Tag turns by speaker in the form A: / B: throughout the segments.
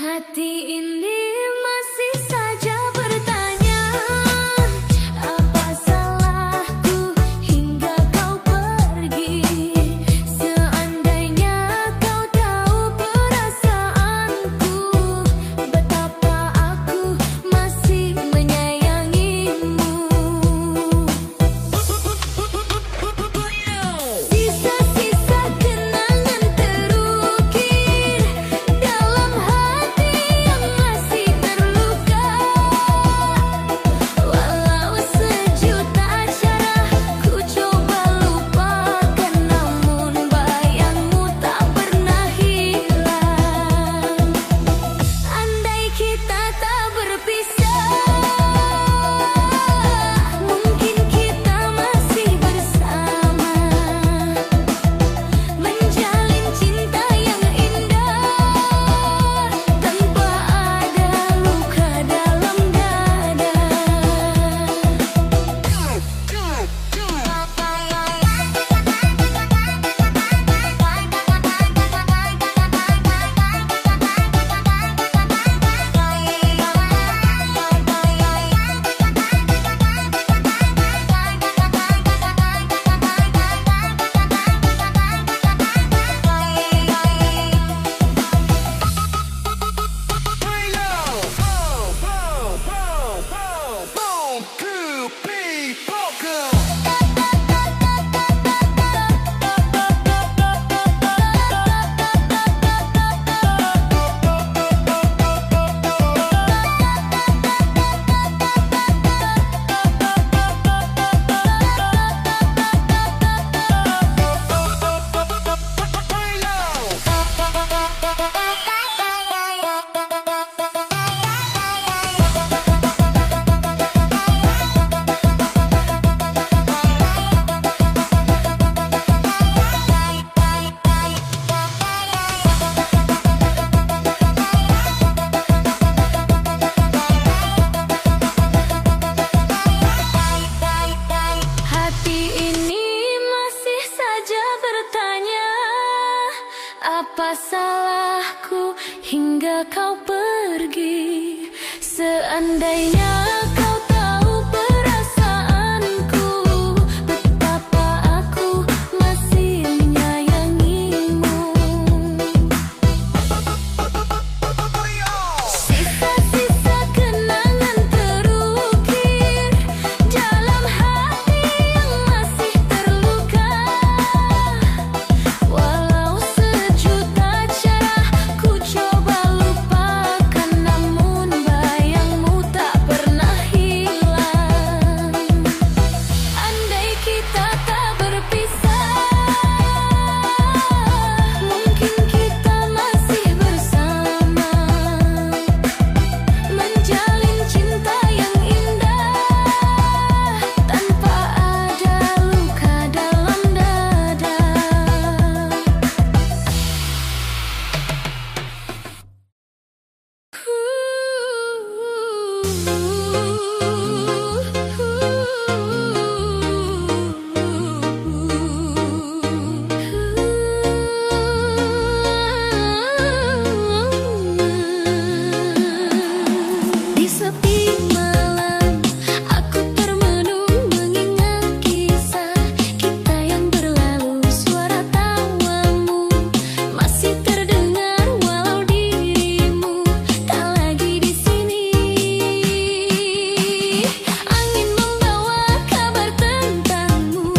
A: Hati ini masih saja bertanya, apa salahku hingga kau pergi? Seandainya kau tahu perasaanku, betapa aku masih menyayangimu. Sisa-sisa kenangan terukir dalam hati yang masih terluka. Walau sejuta cara ku coba lupakan, namun bayangmu tak pernah hilang. Andai kita tak berpisah, mungkin kita masih bersama, menjalin cinta yang indah tanpa ada luka dalam dada. Hati ini masih saja bertanya, apa salahku hingga kau pergi? Seandainya kau tahu perasaanku, betapa aku masih menyayangimu. Sisa-sisa kenangan terukir dalam hati yang masih terluka. Walau sejuta cara ku coba lupakan, namun bayangmu tak pernah hilang. Andai kita tak berpisah, mungkin kita masih bersama, menjalin cinta yang indah tanpa ada luka dalam dada. Di sepi malam, aku termenung mengingat kisah kita yang berlalu. Suara tawamu masih terdengar walau dirimu tak lagi di sini. Angin membawa kabar tentangmu,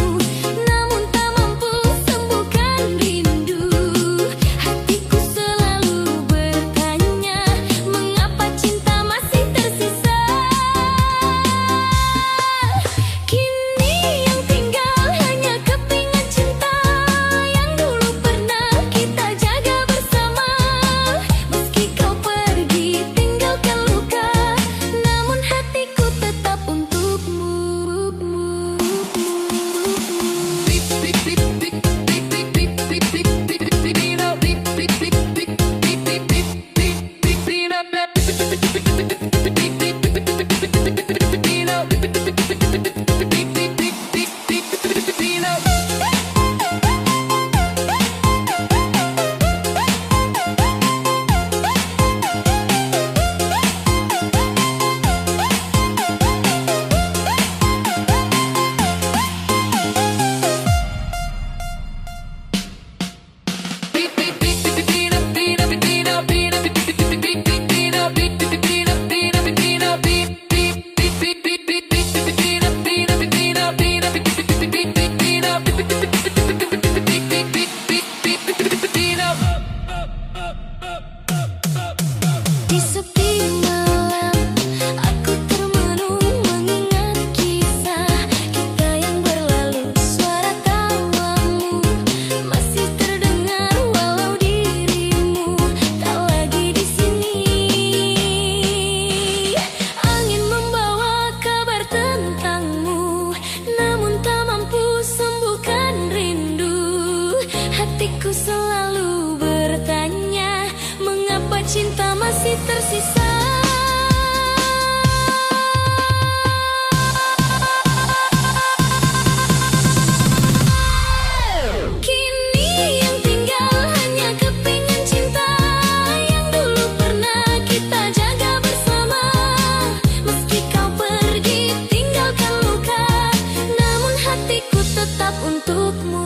A: namun tak mampu sembuhkan rindu. Hatiku selalu bertanya, mengapa cinta masih tersisa? Kini yang tinggal hanya kepingan cinta yang dulu pernah kita jaga bersama. Meski kau pergi tinggalkan luka, namun hatiku tetap untukmu. Di sepi malam, aku termenung mengingat kisah kita yang berlalu. Suara tawamu masih terdengar walau dirimu tak lagi di sini. Angin membawa kabar tentangmu, namun tak mampu sembuhkan rindu. Hatiku selalu bertanya, mengapa cinta masih tersisa. Kini yang tinggal hanya kepingan cinta yang dulu pernah kita jaga bersama. Meski kau pergi tinggalkan luka, namun hatiku tetap untukmu.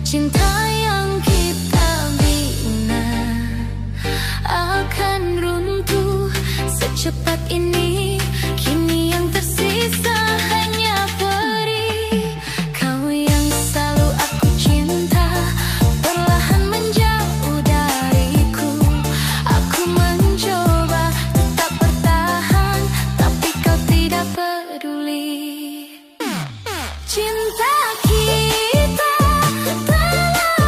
A: Cinta yang kita bina akan runtuh secepat ini. Kini yang tersisa hanya perih. Kau yang selalu aku cinta perlahan menjauh dariku. Aku mencoba tetap bertahan, tapi kau tidak peduli. Cinta kita telah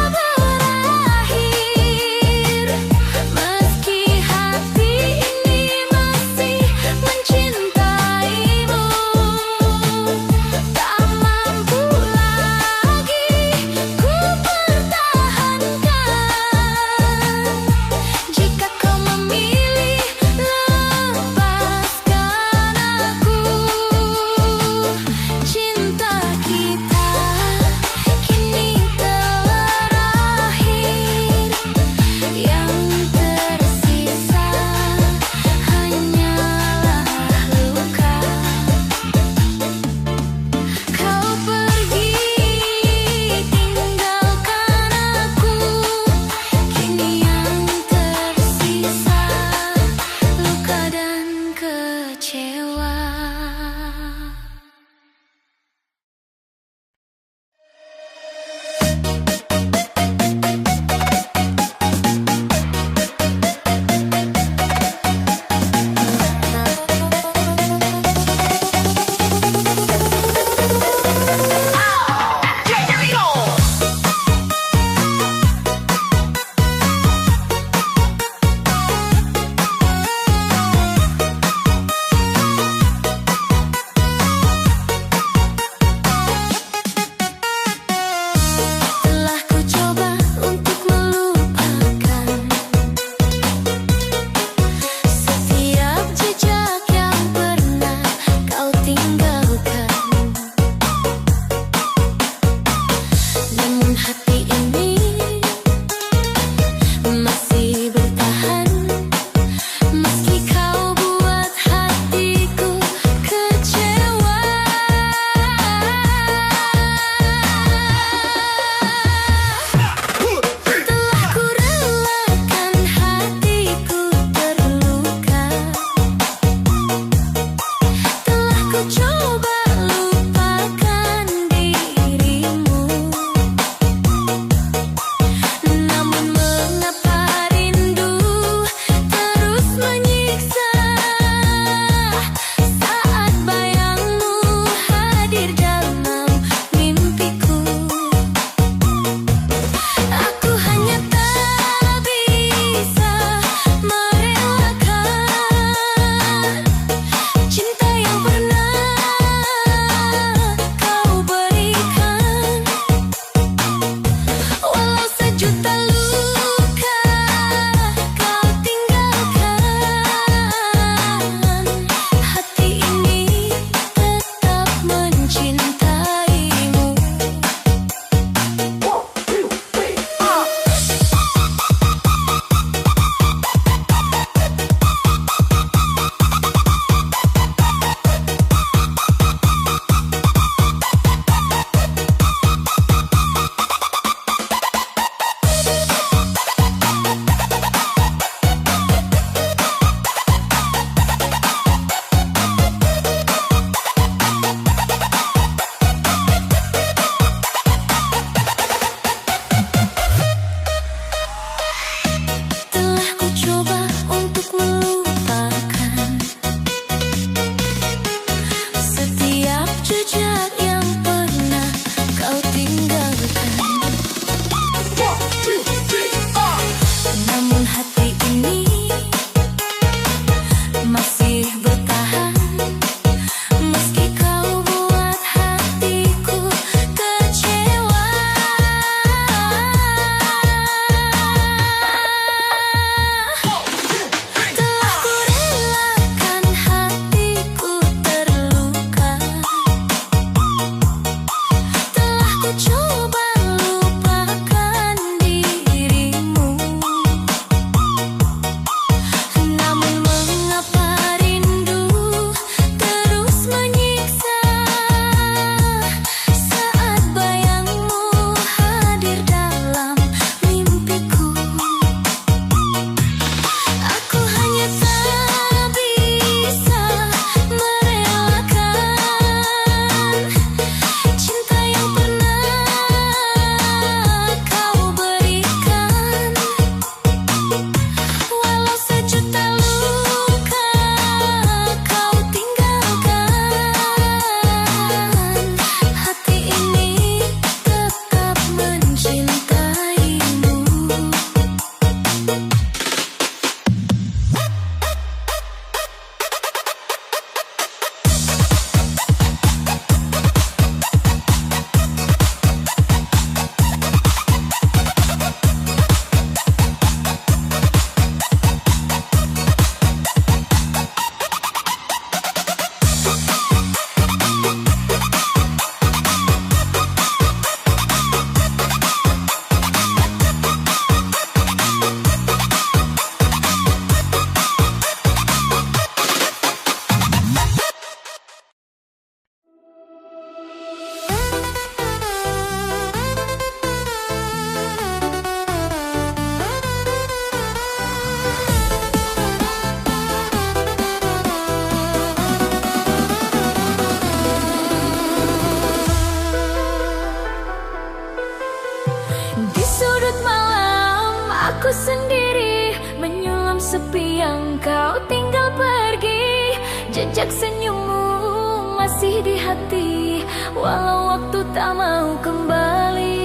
A: sendiri menyulam sepi yang kau tinggal pergi. Jejak senyummu masih di hati, walau waktu tak mau kembali.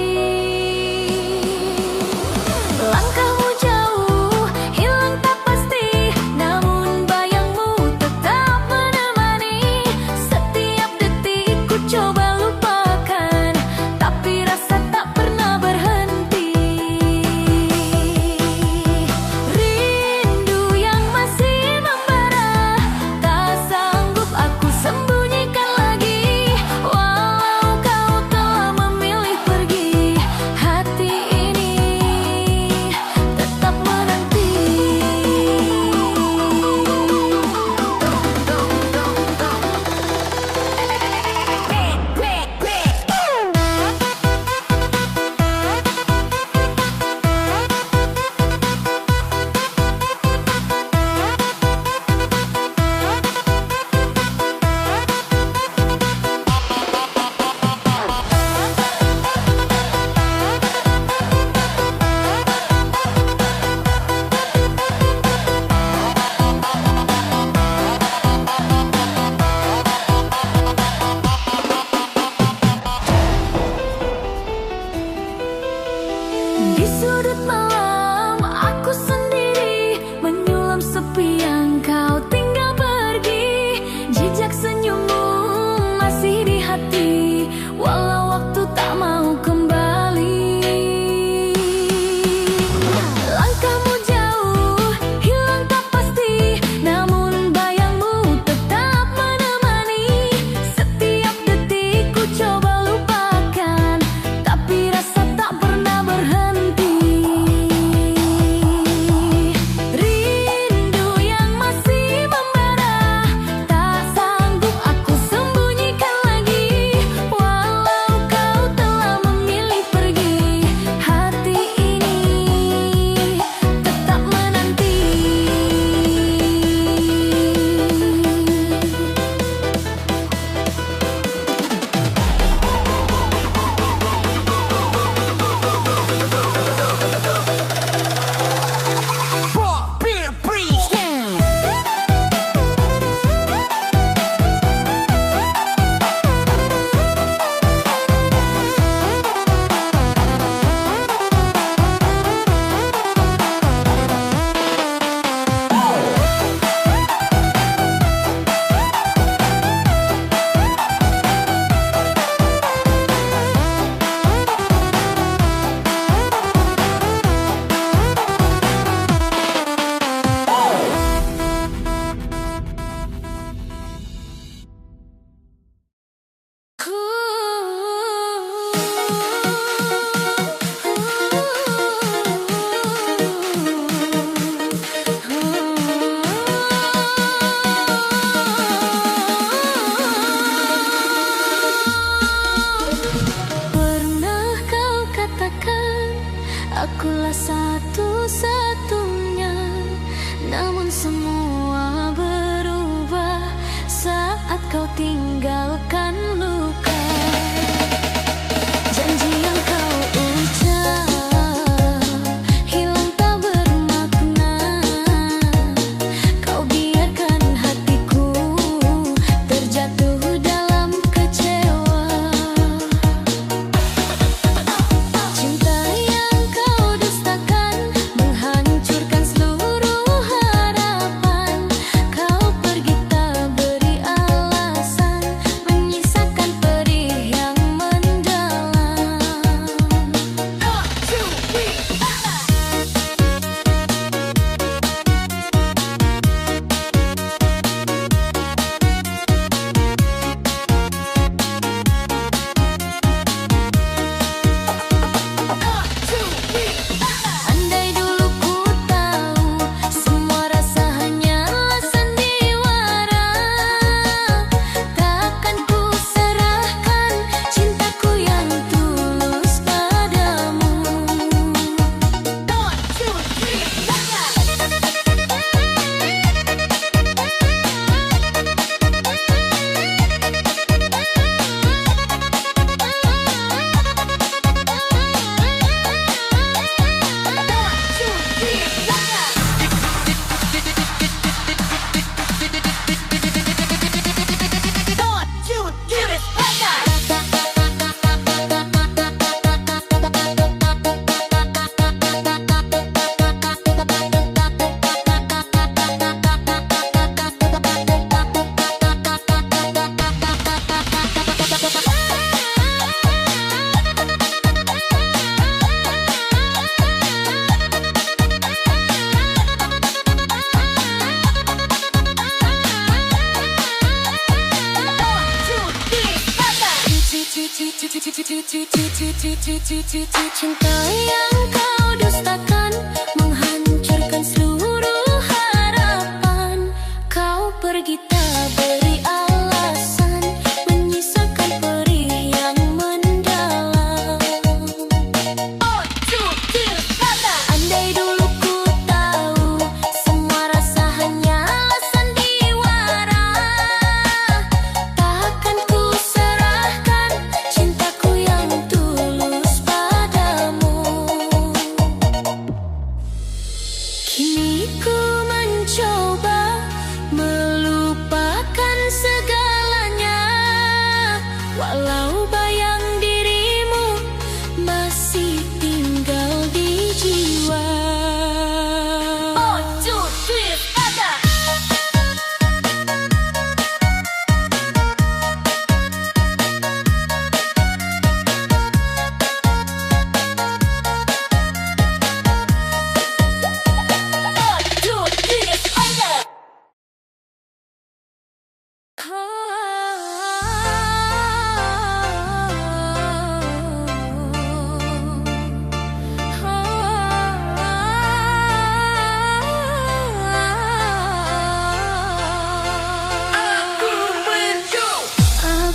A: Langkahmu jauh, hilang tak pasti, namun bayangmu tetap menemani. Setiap detik ku coba lupakan, tapi rasa tak pernah berhenti. Rindu yang masih membara, tak sanggup aku sembunyikan lagi. Walau kau telah memilih pergi, hati ini tetap menanti. Di sudut malam aku sendiri menyulam sepi yang kau tinggal pergi. Jejak senyummu masih di hati, walau waktu tak mau kembali. Langkahmu jauh, hilang tak pasti, namun bayangmu tetap menemani. Setiap detik ku coba lupakan, tapi rasa tak pernah berhenti. Rindu yang masih membara, tak sanggup aku sembunyikan lagi. Walau kau telah memilih pergi, hati ini tetap menanti. Pernah kau katakan akulah satu-satunya, namun semua berubah saat kau tinggalkan luka. Janji yang kau ucap hilang tak bermakna. Kau biarkan hatiku terjatuh dalam kecewa. Cinta yang kau dustakan menghancurkan seluruh harapan. Kau pergi tak beri alasan, Cinta yang kau dustakan menghancurkan seluruh harapan. Kau pergi tak beri alasan, menyisakan perih yang mendalam. Oh, andai dulu ku tahu semua rasa hanyalah sandiwara, takkan ku serahkan cintaku yang tulus padamu. Kini ku mencoba melupakan segalanya, walau bayang dirimu masih tinggal di jiwa. Oh, twist, ada.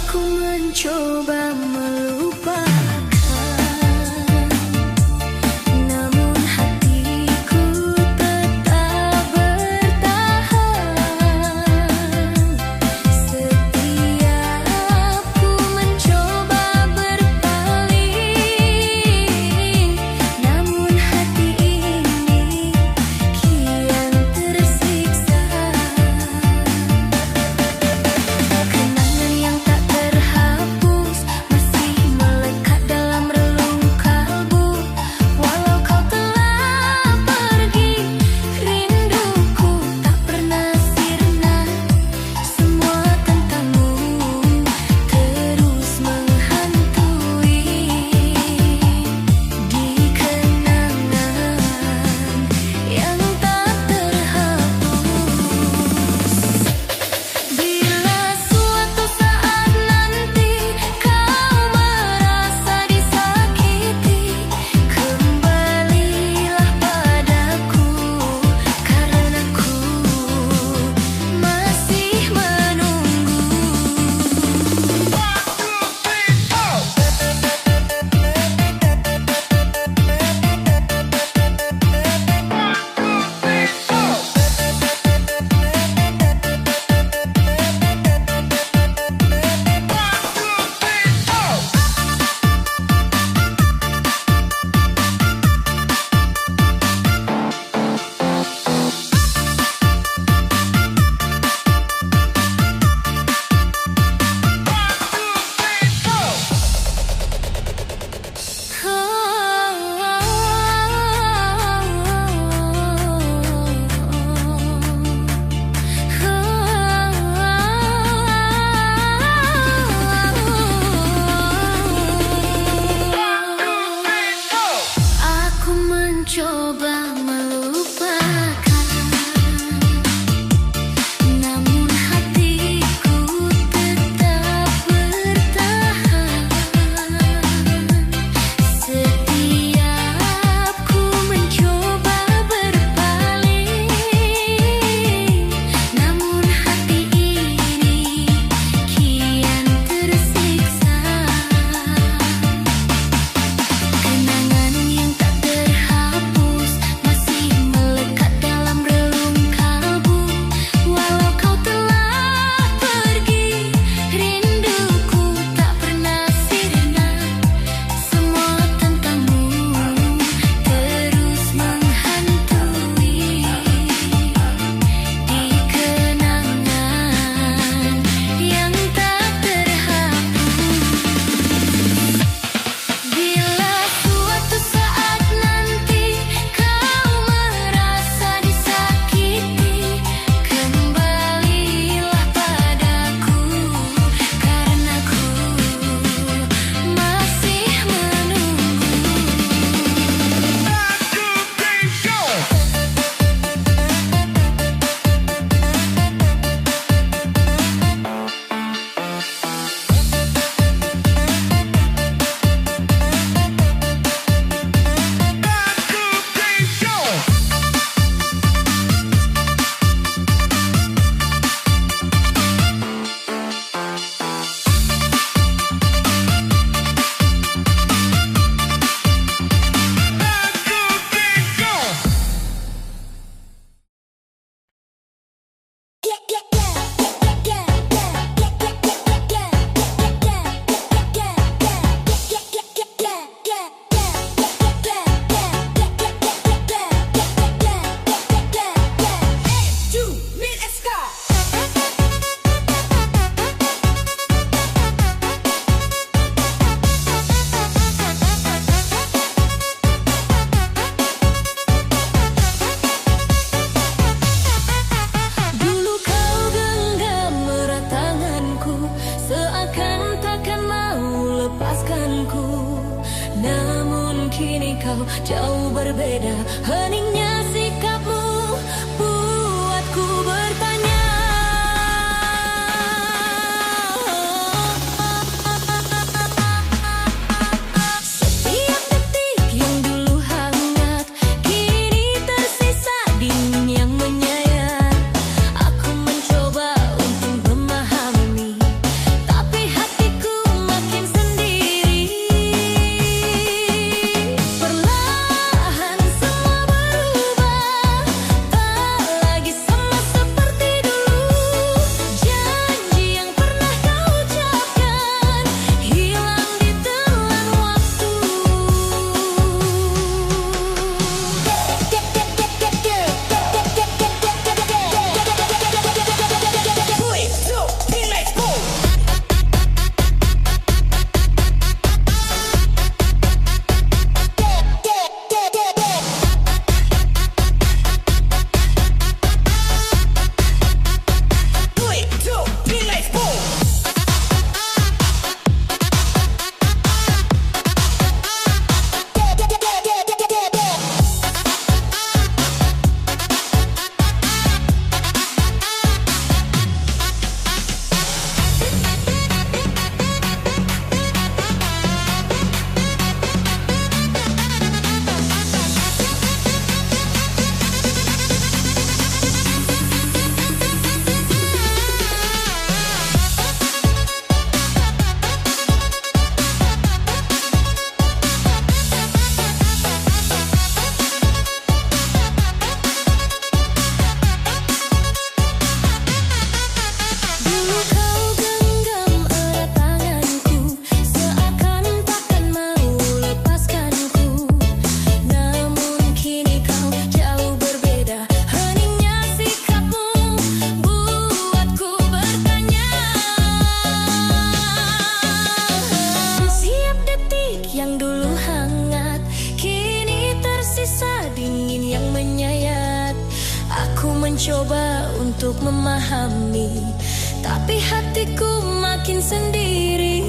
A: Aku mencoba melupakan, namun hatiku tetap bertahan. Setiap ku mencoba berpaling, namun hati ini kian tersiksa. Kenangan yang tak terhapus masih melekat dalam relung kalbu. Walau kau telah pergi, rinduku tak pernah sirna. Semua tentangmu terus menghantui di kenangan yang tak terhapus. Bila suatu saat nanti kau merasa disakiti, kembalilah padaku, karena ku masih menunggu. Aku mencoba melupakan, namun hatiku tetap bertahan. Setiap ku mencoba berpaling, namun hati ini kian tersiksa. Kenangan yang tak terhapus masih kau jauh berbeda. Heningnya sikapmu buatku bertanya. Setiap detik yang dulu hangat kini tersisa dingin yang menyayat. Aku mencoba untuk memahami, tapi hatiku makin sendiri. Perlahan semua berubah, tak lagi sama seperti dulu. Janji yang pernah kau ucapkan hilang ditelan waktu. Dulu kau genggam erat tanganku, seakan takkan mau lepaskanku. Namun kini kau jauh berbeda. Heningnya sikapmu buatku bertanya. Setiap detik yang dulu hangat kini tersisa dingin yang menyayat. Aku mencoba untuk memahami, tapi hatiku makin sendiri.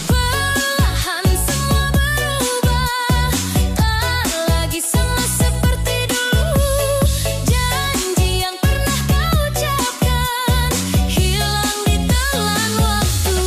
A: Perlahan semua berubah, tak lagi sama seperti dulu. Janji yang pernah kau ucapkan hilang ditelan waktu.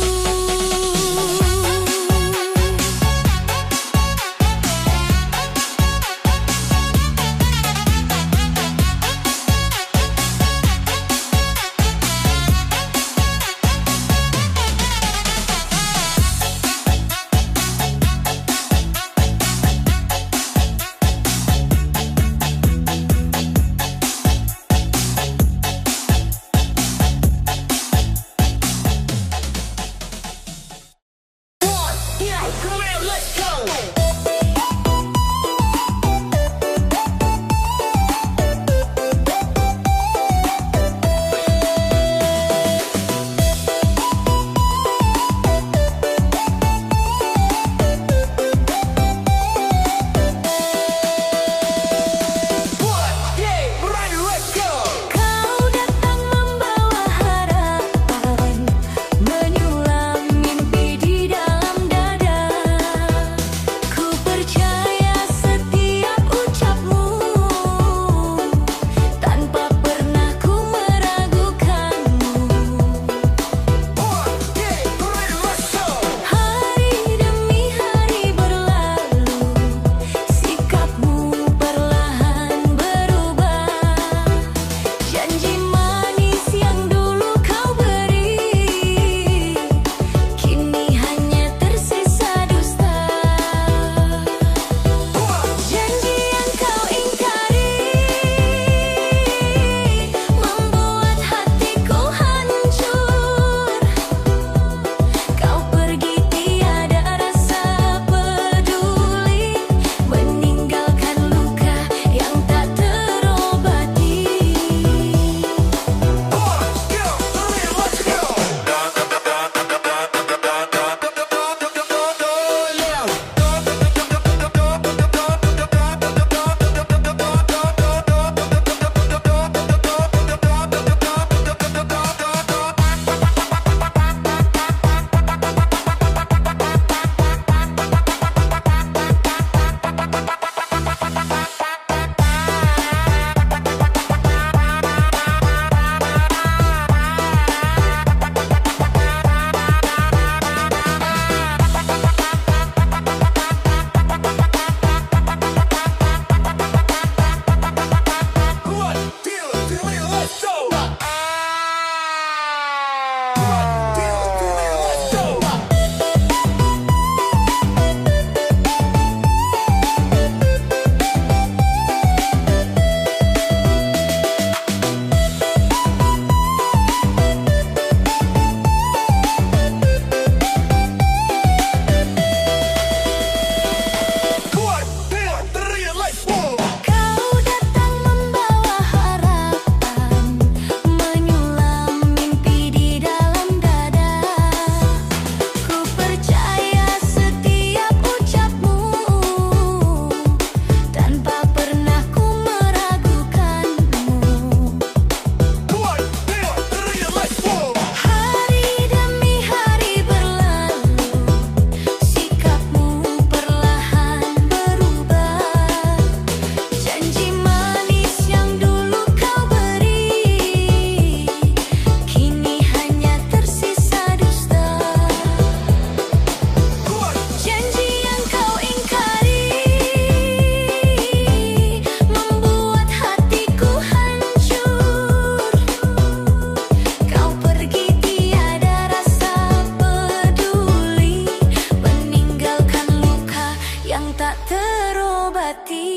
A: yang tak terobati.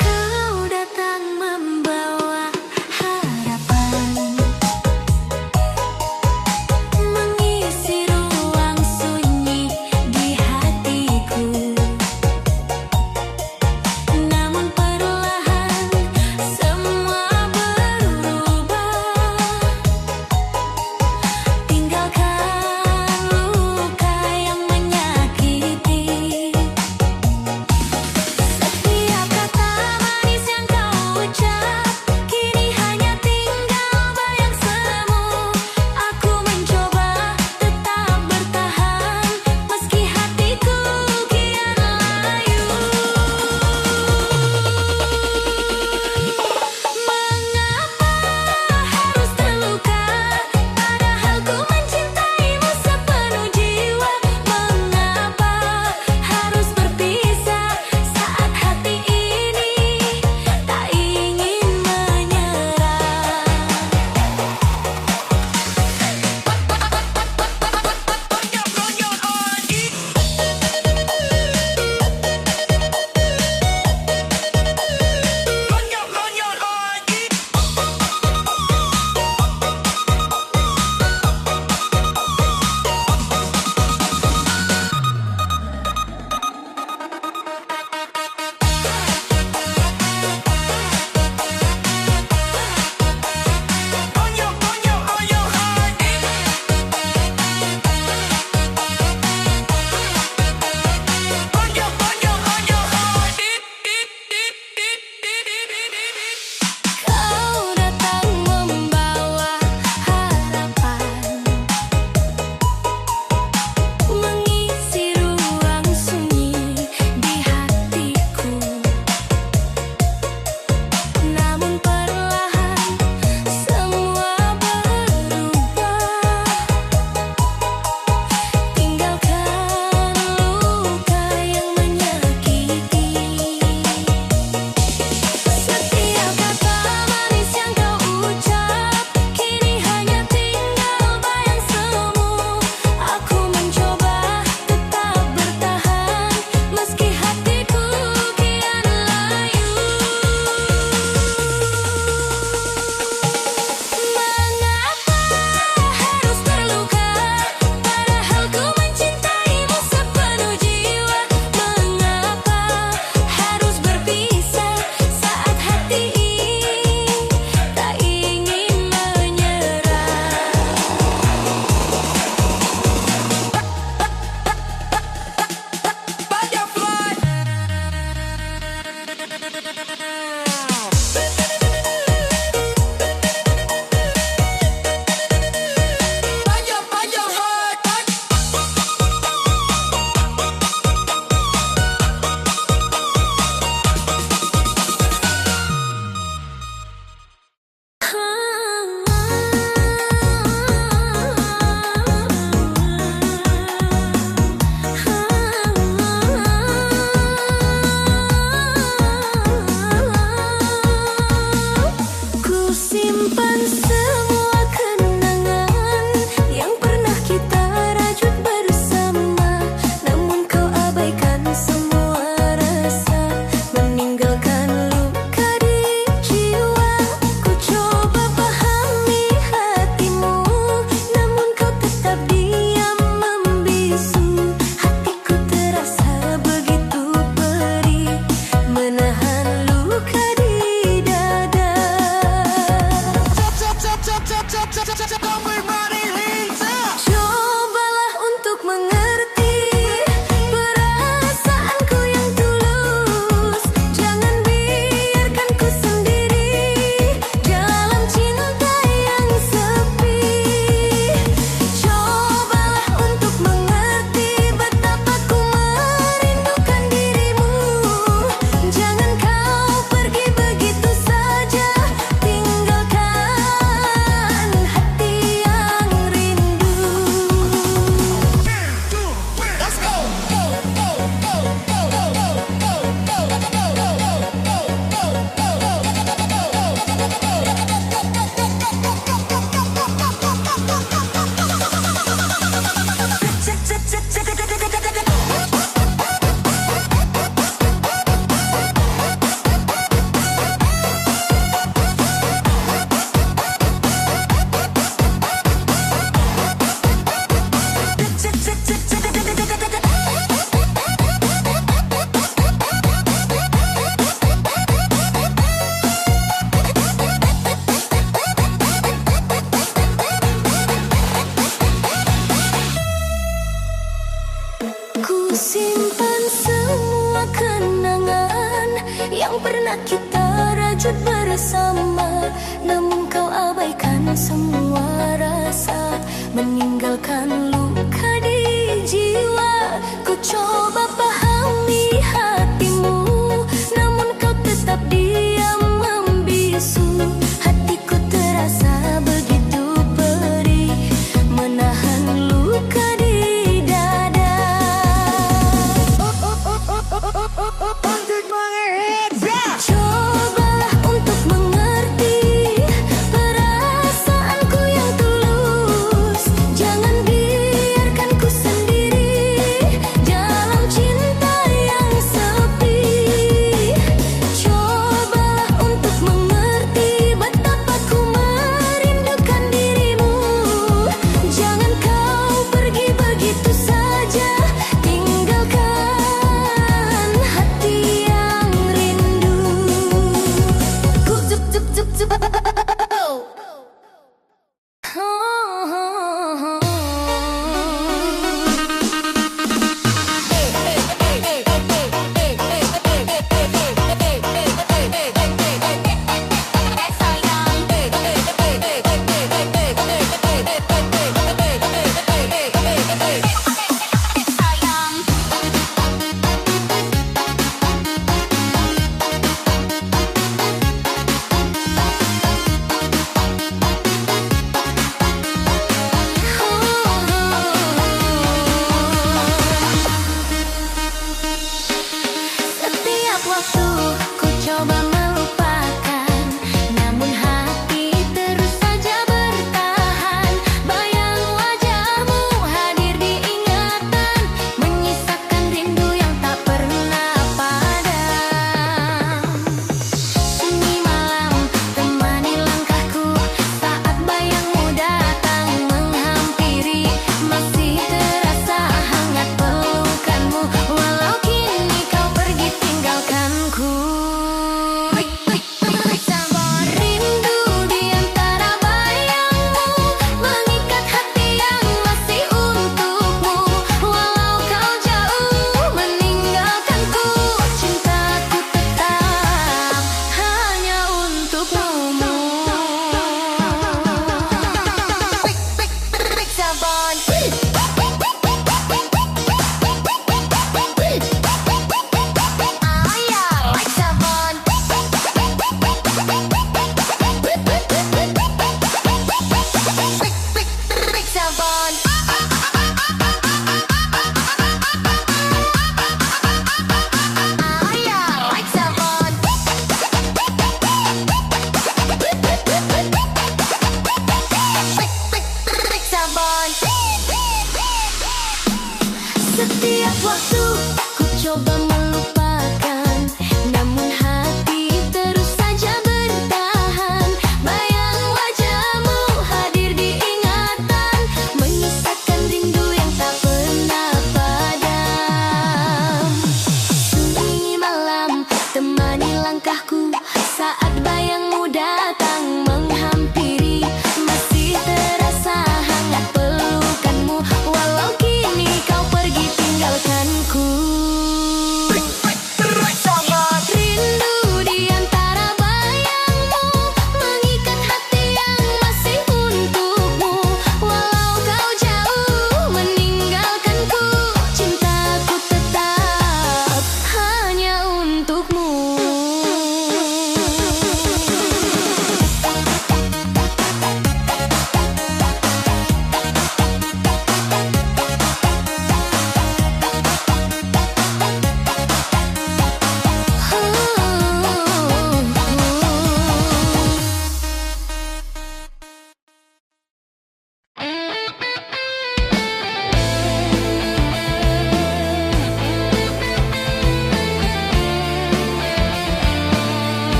A: Kau datang membawa harapan.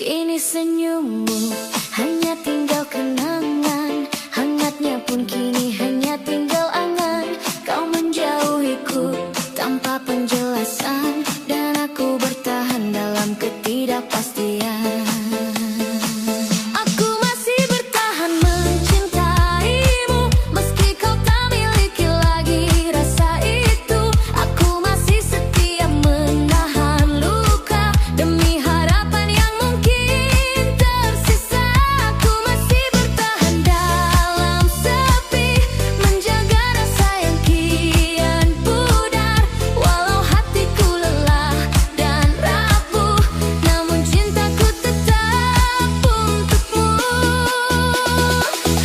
A: Kini senyummu hanya tinggal kenangan, hangatnya pun kini hanya tinggal angan. Kau menjauhiku tanpa penjelasan, dan aku bertahan dalam ketidakpastian. Aku masih bertahan mencintaimu, meski kau tak miliki lagi rasa itu. Aku masih setia menahan luka demi harapan yang mungkin tersisa. Aku masih bertahan dalam sepi, menjaga rasa yang kian pudar. Walau hatiku lelah dan rapuh, namun cintaku tetap untukmu.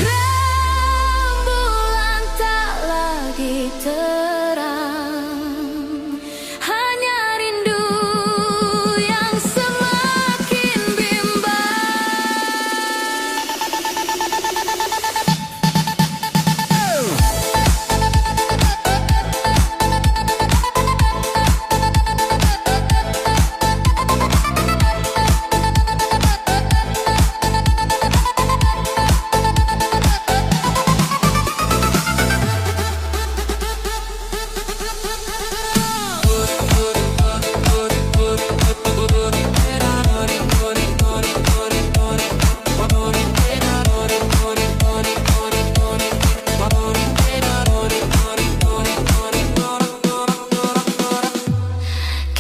A: Rembulan tak lagi terang, hanya rindu yang semakin bimbang.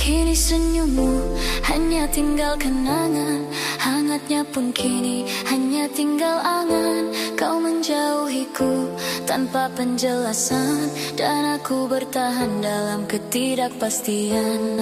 A: Kini senyummu hanya tinggal kenangan, hangatnya pun kini hanya tinggal angan. Kau menjauhiku tanpa penjelasan, dan aku bertahan dalam ketidakpastian.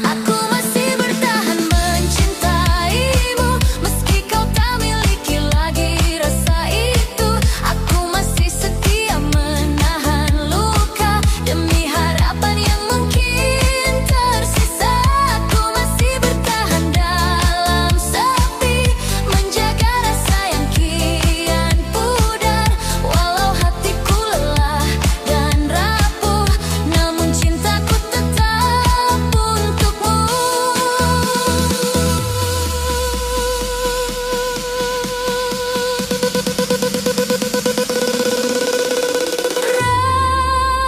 A: Aku masih bertahan mencintaimu, meski kau tak miliki lagi rasa itu. Aku masih setia menahan luka demi harapan yang mungkin tersisa. Aku masih bertahan dalam sepi, menjaga rasa yang kian pudar. Walau hatiku lelah dan rapuh, namun cintaku tetap untukmu.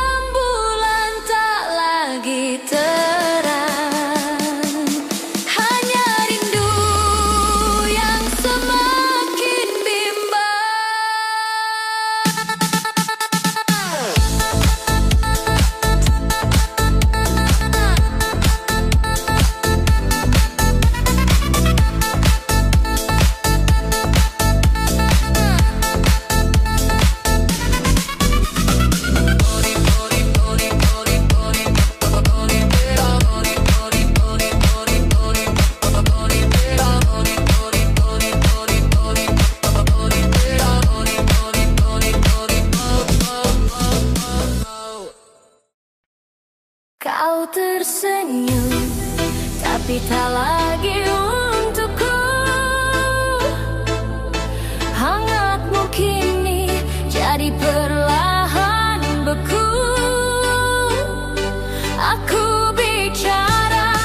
A: Rembulan tak lagi terang, hanya rindu yang semakin Kau tersenyum, tapi tak lagi untukku. Hangatmu kini jadi perlahan beku. Aku bicara,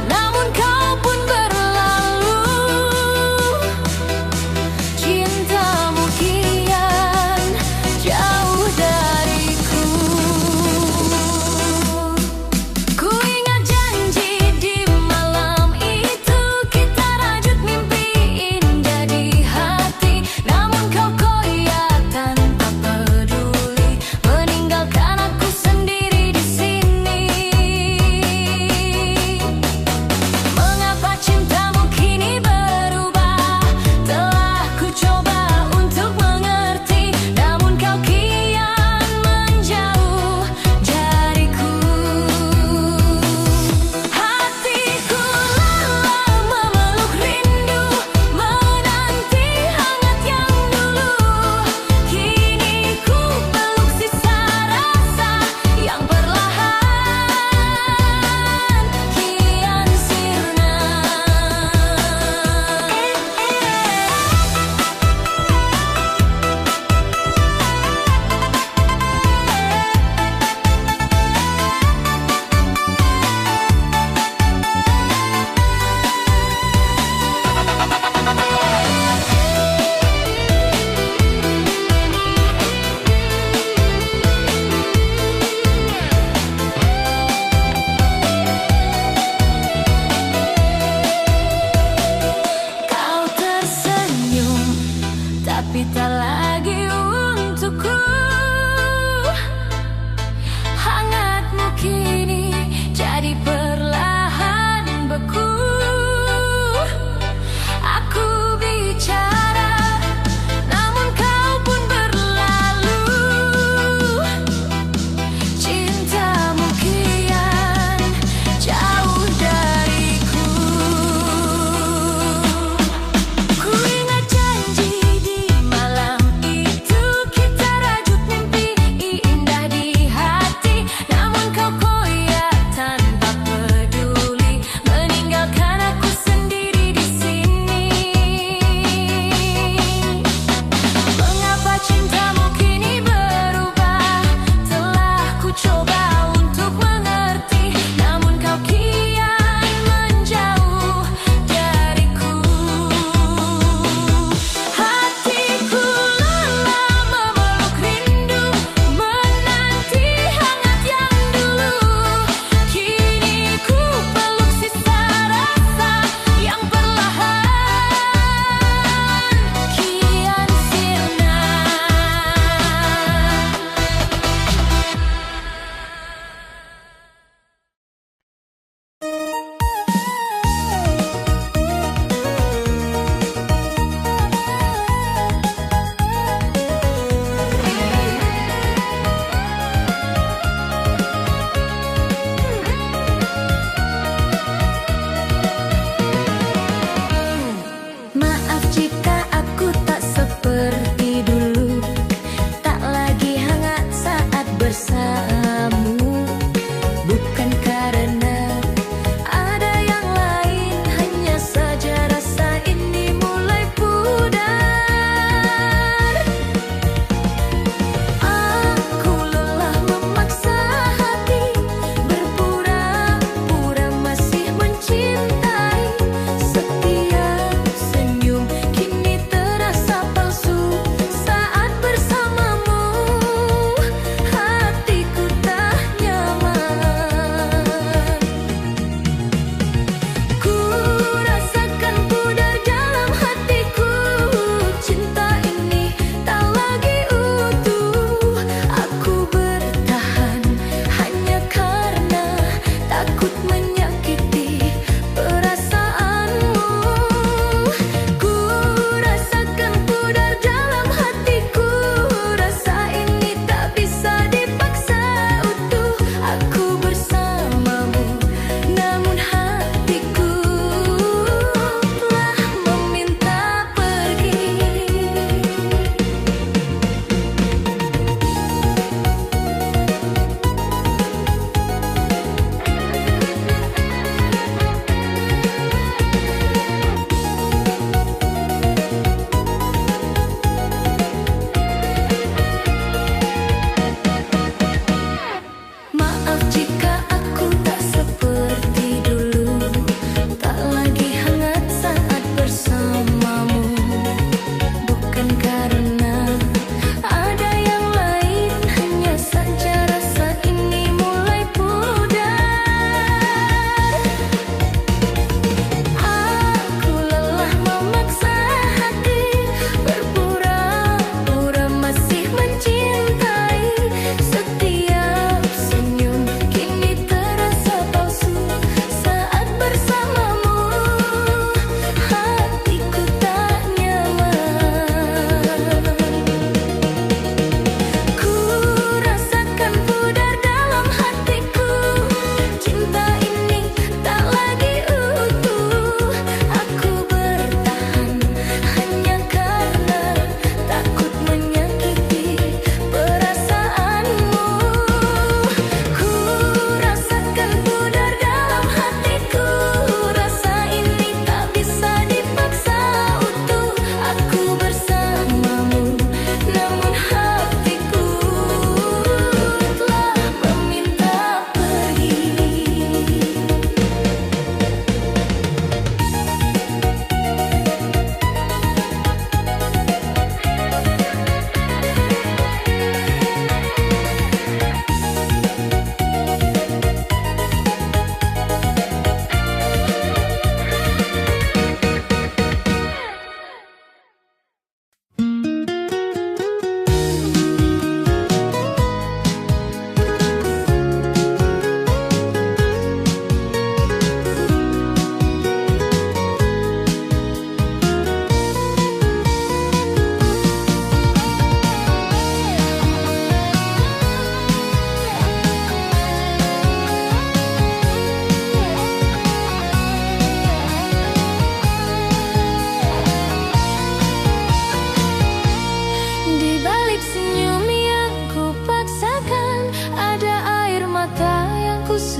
A: namun kau pun berlalu. Cintamu kian jauh dariku. Ku ingat janji di malam itu,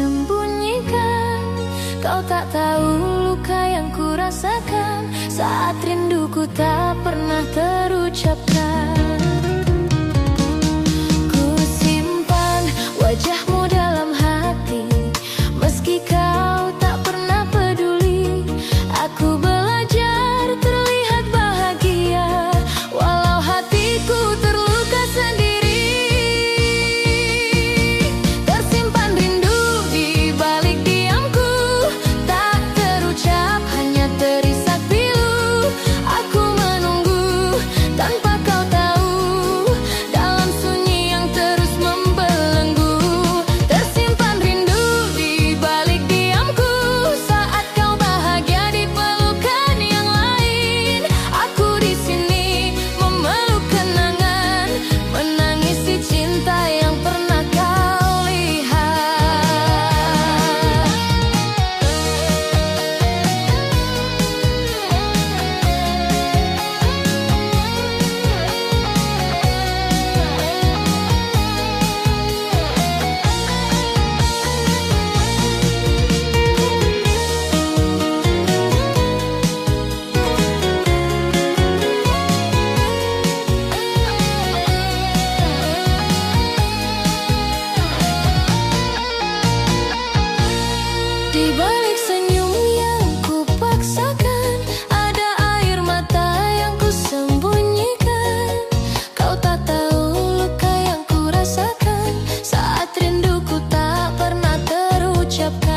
A: sembunyikan. Kau tak tahu luka yang ku rasakan saat rinduku tak pernah terucapkan. Ku simpan wajahmu dalam hati, meski kau tak pernah peduli. Aku belajar terlihat bahagia, walau hatiku terluka sendiri. Tersimpan rindu di balik diamku, tak terucap hanya terisak pilu. Aku menunggu tanpa kau tahu, dalam sunyi yang terus membelenggu. Tersimpan rindu di balik diamku, saat kau bahagia di pelukan yang lain. Aku di sini memeluk kenangan, menangisi cinta yang pernah kau lihat. Di balik senyum yang ku paksakan, ada air mata yang ku sembunyikan. Kau tak tahu luka yang ku rasakan saat rinduku tak pernah terucapkan.